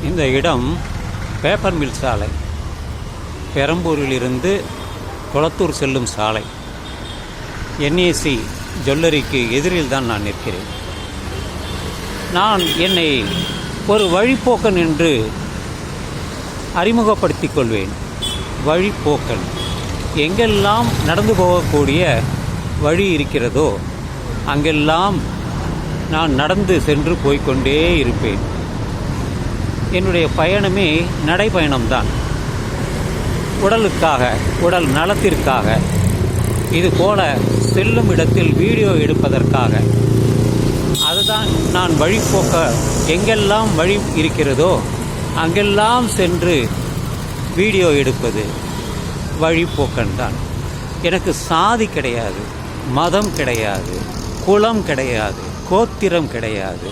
இந்த இடம் paper mill சாலை, பெரம்பூரிலிருந்து கொளத்தூர் செல்லும் சாலை. என்ஏசி ஜுவல்லரிக்கு எதிரில் தான் நான் நிற்கிறேன். நான் என்னை ஒரு வழிப்போக்கன் என்று அறிமுகப்படுத்திக் கொள்வேன். வழிப்போக்கன். எங்கெல்லாம் நடந்து போகக்கூடிய வழி இருக்கிறதோ அங்கெல்லாம் நான் நடந்து சென்று போய்கொண்டே இருப்பேன். என்னுடைய பயணமே நடைப்பயணம்தான். உடலுக்காக, உடல் நலத்திற்காக, இதுபோல செல்லும் இடத்தில் வீடியோ எடுப்பதற்காக. அதுதான் நான் வழிபோக்க. எங்கெல்லாம் வழி இருக்கிறதோ அங்கெல்லாம் சென்று வீடியோ எடுப்பது வழிபோக்கன் தான். எனக்கு சாதி கிடையாது, மதம் கிடையாது, குலம் கிடையாது, கோத்திரம் கிடையாது.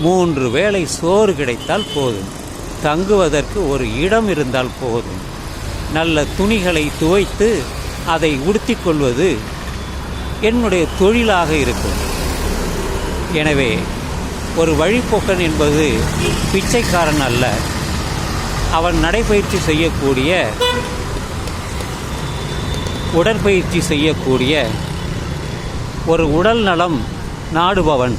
3 வேளை சோறு கிடைத்தால் போதும், தங்குவதற்கு ஒரு இடம் இருந்தால் போதும். நல்ல துணிகளை துவைத்து அதை உடுத்திக் கொள்வது என்னுடைய தொழிலாக இருக்கும். எனவே ஒரு வழிப்போக்கன் என்பது பிச்சைக்காரன் அல்ல. அவன் நடைப்பயிற்சி செய்யக்கூடிய, உடற்பயிற்சி செய்யக்கூடிய, ஒரு உடல் நலம் நாடுபவன்.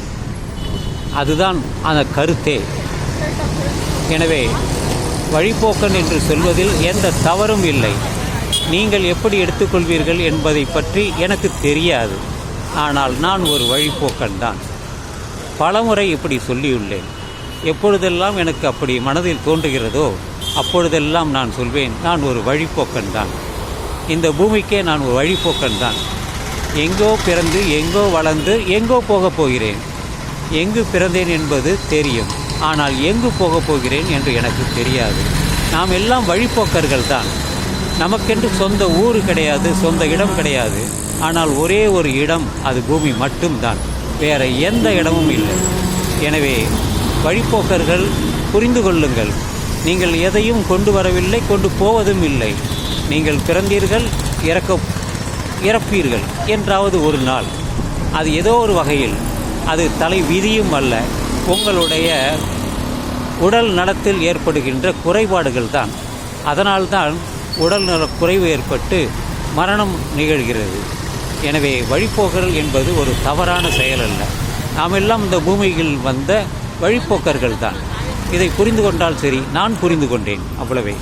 அதுதான் அந்த கருத்தே. எனவே வழிப்போக்கன் என்று சொல்வதில் எந்த தவறும் இல்லை. நீங்கள் எப்படி எடுத்துக்கொள்வீர்கள் என்பதை பற்றி எனக்கு தெரியாது. ஆனால் நான் ஒரு வழிப்போக்கன் தான். பலமுறை இப்படி சொல்லியுள்ளேன். எப்பொழுதெல்லாம் எனக்கு அப்படி மனதில் தோன்றுகிறதோ அப்பொழுதெல்லாம் நான் சொல்வேன், நான் ஒரு வழிப்போக்கன் தான். இந்த பூமிக்கே நான் ஒரு வழிப்போக்கன் தான். எங்கோ பிறந்து, எங்கோ வளர்ந்து, எங்கோ போகப் போகிறேன். எங்கு பிறந்தேன் என்பது தெரியும், ஆனால் எங்கு போகப் போகிறேன் என்று எனக்கு தெரியாது. நாம் எல்லாம் வழிப்போக்கர்கள் தான். நமக்கென்று சொந்த ஊர் கிடையாது, சொந்த இடம் கிடையாது. ஆனால் ஒரே ஒரு இடம், அது பூமி மட்டும்தான். வேற எந்த இடமும் இல்லை. எனவே வழிப்போக்கர்கள் புரிந்து கொள்ளுங்கள். நீங்கள் எதையும் கொண்டு வரவில்லை, கொண்டு போவதும் இல்லை. நீங்கள் பிறந்தீர்கள், இறப்பீர்கள் என்றாவது ஒரு நாள். அது ஏதோ ஒரு வகையில் அது தலை விதியும் அல்ல, உங்களுடைய உடல் நலத்தில் ஏற்படுகின்ற குறைபாடுகள் தான். அதனால்தான் உடல் நல குறைவு ஏற்பட்டு மரணம் நிகழ்கிறது. எனவே வழிப்போக்கர்கள் என்பது ஒரு தவறான செயல் அல்ல. நாம் எல்லாம் இந்த பூமியில் வந்த வழிப்போக்கர்கள் தான். இதை புரிந்து கொண்டால் சரி. நான் புரிந்து கொண்டேன், அவ்வளவே.